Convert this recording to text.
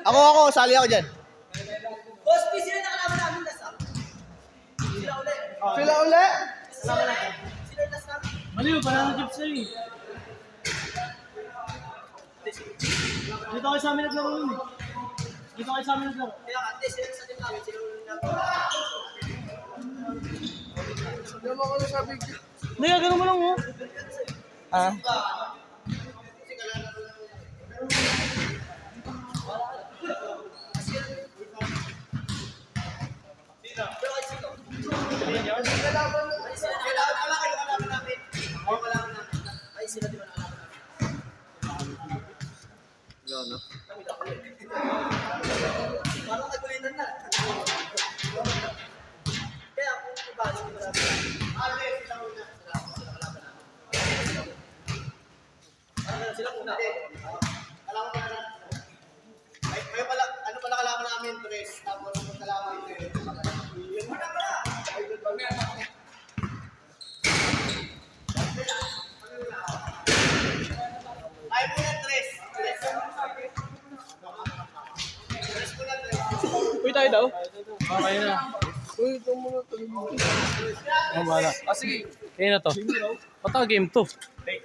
Ako, sali ako dyan. Boss, please sila nakalaman namin last up. Sila ulit. Sila ulit? Sila last namin. Maliw, parang nag-jeep sa'yo eh. Dito kayo sa amin naglaro nun eh. Dito kayo sa amin naglaro. Kaya ka, hindi, sila sa team namin. Sila ulit namin. Hindi mo ako nasabi. Hindi, ganun mo lang oh. Ah? Parang nagulitan na. Kaya ako, ibalik ko na. Sila muna. Kalaman ko na. May pala, ano pala kalaman namin, Tres? Tapos kalaman ito eh. Yung muna pala. Ay muna, Tres. Tres. Tres muna, Tres. Uy, tayo daw. Okay na. Uy, ito muna. Ang bahala. Sige. Kaya na to. Pata game to. Tres.